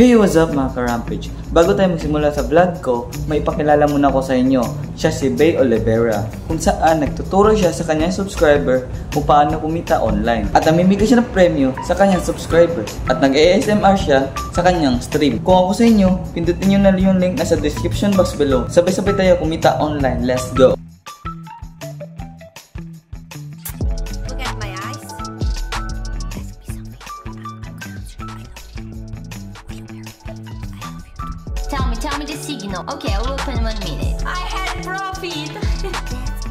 Hey, what's up mga ka-Rampage? Bago tayo magsimula sa vlog ko, may ipakilala muna ko sa inyo. Siya si Bay Olivera, kung saan nagtuturo siya sa kanyang subscriber kung paano kumita online. At namimigay siya ng premyo sa kanyang subscriber. At nag-ASMR siya sa kanyang stream. Kung ako sa inyo, pindutin nyo na yung link na sa description box below. Sabay-sabay tayo kumita online. Let's go! Tell me the signal. Okay, I will open 1 minute. I had profit. That's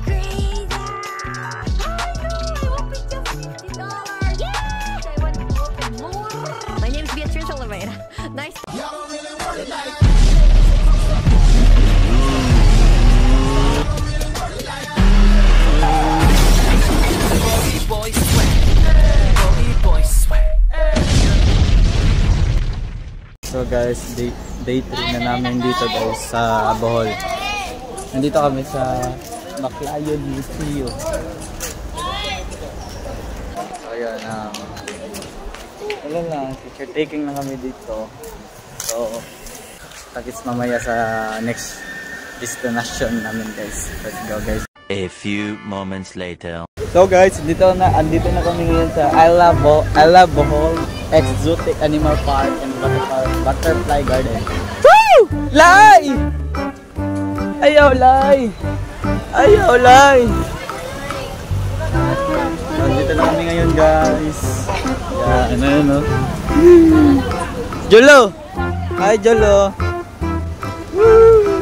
crazy. Oh my god, I opened just $50. Yes! I want to open more. My name is Beatrice Olivera. Nice. So guys, day 3 na namin dito guys sa Bohol. Nandito kami sa Baclayon Museum. So ayan, wala lang, picture taking na kami dito. So, takits mamaya sa next destination namin guys. Let's go guys. A few moments later. So guys, andito na kami ngayon sa I Love Bohol Exotic Animal Park and Butterfly Garden. Woo! Lai! Ayaw, Lai! Ayaw, Lai! Andito na kami ngayon guys. Yan, ano. Jolo! Hi, Jolo! Woo!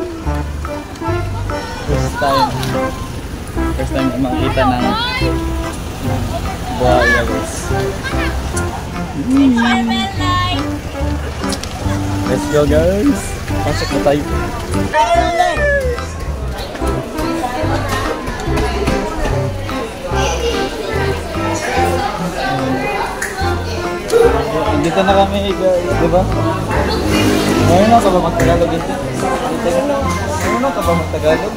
First time na makita ng buhaya guys. Let's go guys. Pasok na tayo. Dito na kami guys, diba? Ngayon ka ba mag-Tagalog dito? Ngayon ka ba mag-Tagalog?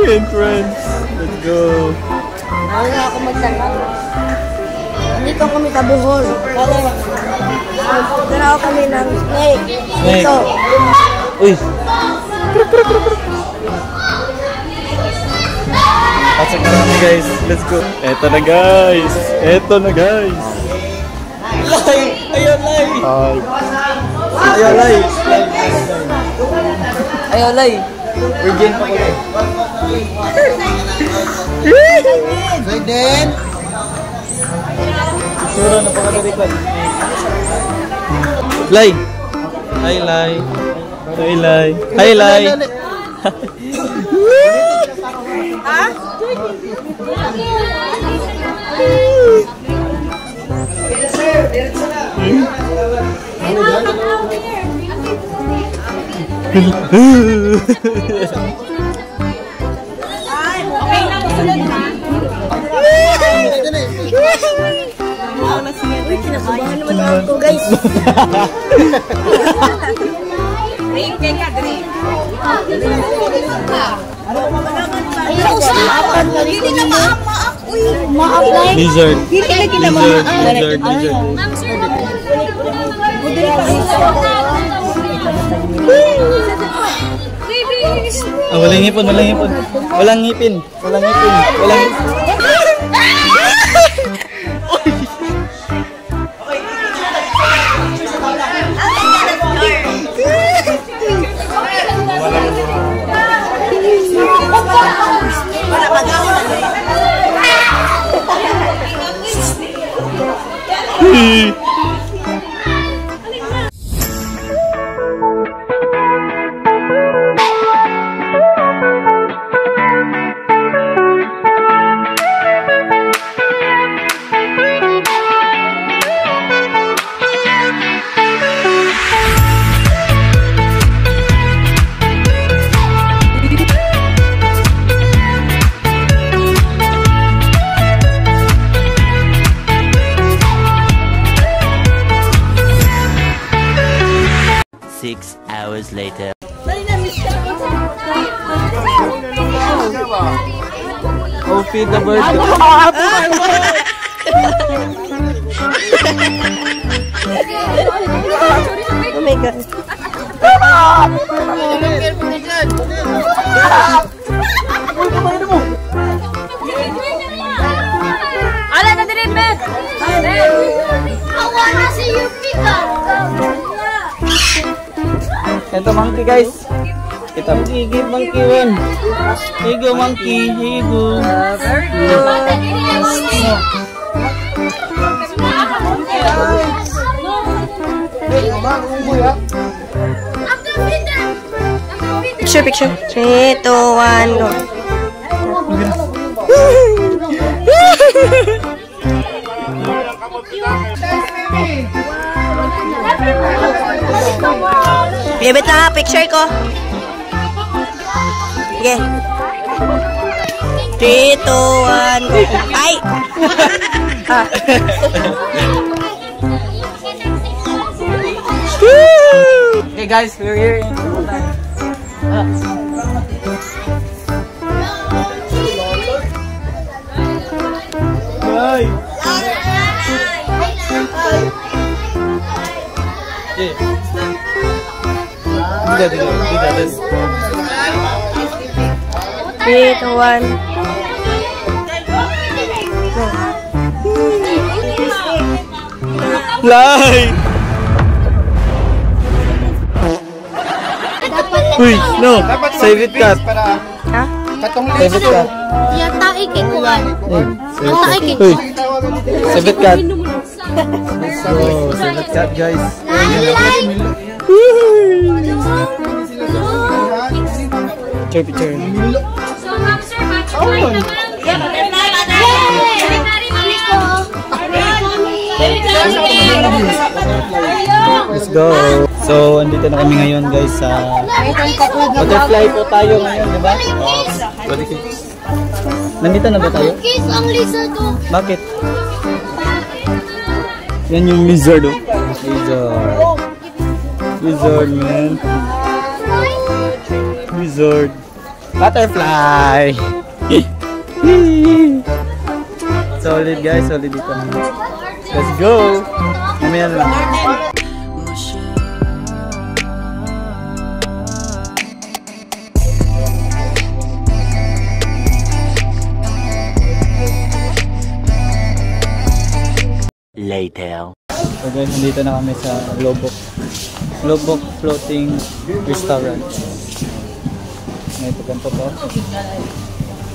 Entrance. Let's go. Ngayon na ako mag-Tagalog. Dito kami sa Bohol. Daraw kami ng snake. Dito. Uy! Pasok na kami guys. Let's go. Eto na guys. Eto na guys. Lai! Ayaw, Lai! Ayaw, Lai! Ayaw, Lai! Virgin pa ko, Lai. Virgin! Sura na pa ka na record. Lai! Hi, Lai! Hi, Lai! Hi, Lai! Ha? Okay na, masunod na. Kinakabahan naman ako guys. Drink kay ka, drink. Hindi na maak. Uy, maak lang. Lizard. Hindi na kita maak. Lizard. Ma'am, sir, Walang ngipin. Walang ngipin. hours later. Oh, feed the bird. Oh my God. Ala na din, Ben! Awa na si Yuki ka! Ito monkey guys. Kita mo. Higi monkey one. Higo monkey. Higo. Very good! Picture, picture. 3, 2, 1, go. Bibit lang ha, picture ko. Sige. 3, 2, 1, go. Ay! Okay guys, we're here in Bye. This. 3, 2, 1. Lie. Uy, no. Save it cut. Ha? Save it cut. Yata ikikuan. Save it cut. Uy. Save it cut. Oh, save it cut guys. Picture. Let's go. So, andito na kami ngayon guys sa butterfly po tayo ngayon, di ba? Nandito na ba tayo? Kiss ang lizard ko. Bakit? Yan yung lizard oh. Lizard. Lizard man. Lizard. Butterfly. Solid guys, solid dito. Let's go. Mamaya na lang. Later. So guys, nandito na kami sa Lobok Floating Restaurant. May ito ganito po.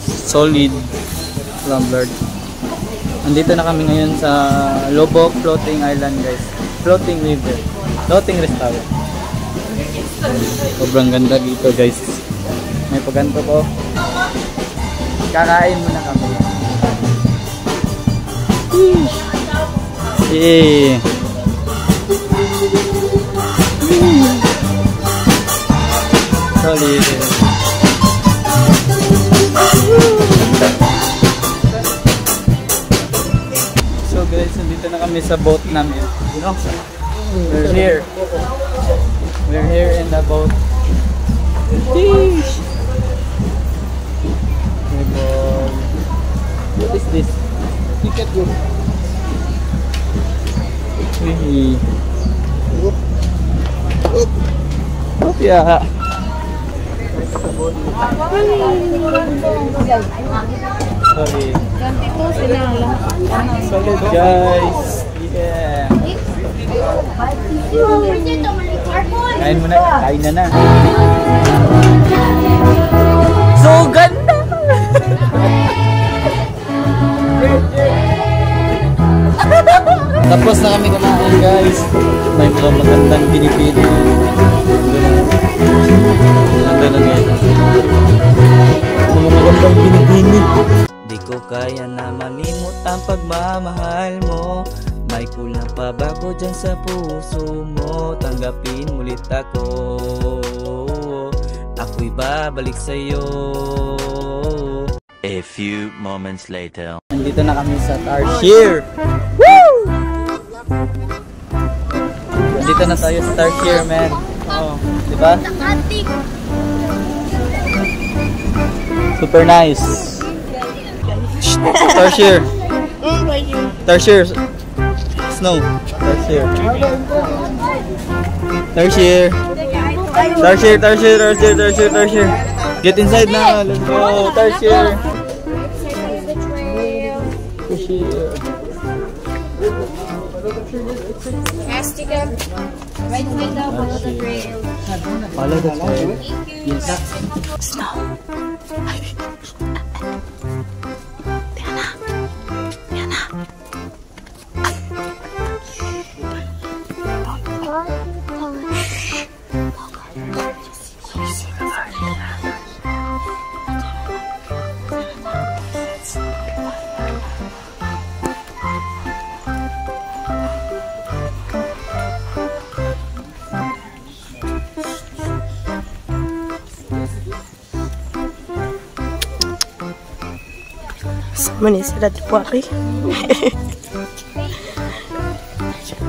Solid Lambert. Nandito na kami ngayon sa Lobok Floating Island guys. Floating River. Floating Restaurant. Sobrang ganda dito guys. May paganto po. Kakain muna kami. Eh. Solid. So guys, nandito na kami sa boat namin. No? We're here. We're here in the boat. Fish. What is this? Ticket yun. Oh yeah. Sorry. Solid guys. Yeah. Kain muna. Kain na. So ganda. Tapos na kami kumain guys. May mga magandang pinipili. Nandun na guys. Mga magandang pinipili. Di ko kaya na malimot ang pagmamahal mo. May kulang pa ba ko dyan sa puso mo? Tanggapin ulit ako. Ako'y babalik sa'yo. A few moments later. Nandito na kami sa Tarsier. Woo! Nandito na tayo sa Tarsier, man. Oh, di ba? Super nice. Tarsier. Tarsier. Snow. Tarsier. Tarsier. Tarsier, Tarsier, Tarsier, Tarsier, Tarsier. Get inside na. Let's go. Tarsier. Tarsier. Right now, follow the trail. Follow the trail. Yes. Snow. Mana sila dibuat ni? Som.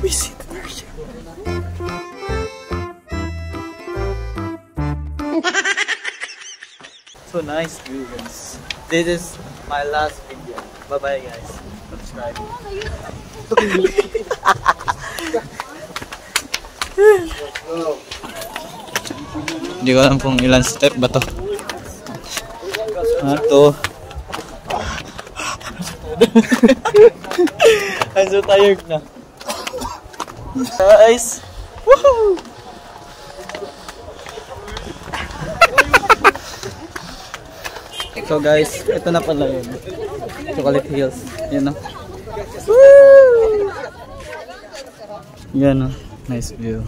We see the version. So nice view, guys. This is my last video. Bye bye, guys. Subscribe. Hindi ko alam kung ilan step ba to. Ito. I'm so tired na. Guys. Woohoo! So guys, ito na pala yun. Chocolate Hills. Yan o. Yan o. Nice view.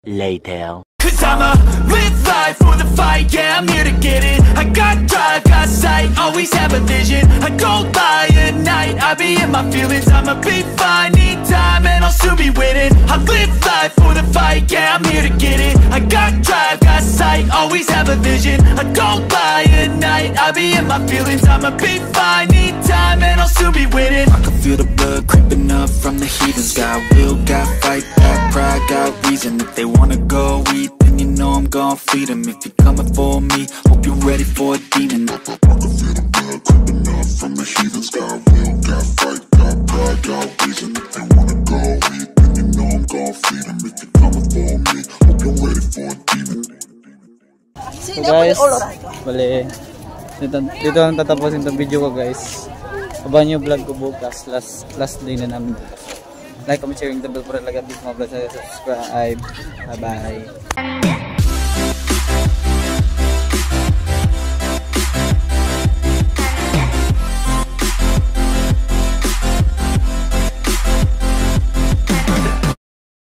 Later. Cause I'ma live life for the fight, yeah, I'm here to get it. I got drive, got sight, always have a vision. I don't lie at night, I be in my feelings. I'ma be fine, need time, and I'll soon be winning. I live life for the fight, yeah, I'm here to get it. I got drive, got sight, always have a vision. I don't lie at night, I be in my feelings. I'ma be fine, need time, and I'll soon be winning. I can feel the blood creeping up from the heathens. Got will, got fight, got pride, got reason. If they wanna go eat, then you know I'm gon' feed them. If you're coming for me, hope you're ready for a demon. I can feel the blood creeping up from the heathens. Got will, got fight, got pride, got reason. If they wanna go eat, then you know I'm gon' feed them. If you're coming for me, hope you're ready for a demon. So guys, bali, dito ang tatapusin itong video ko, guys. Abangan nyo vlog ko bukas. Last day na namin bukas. Like, comment, sharing the bell para lagi update mga vlog sa subscribe. Bye bye.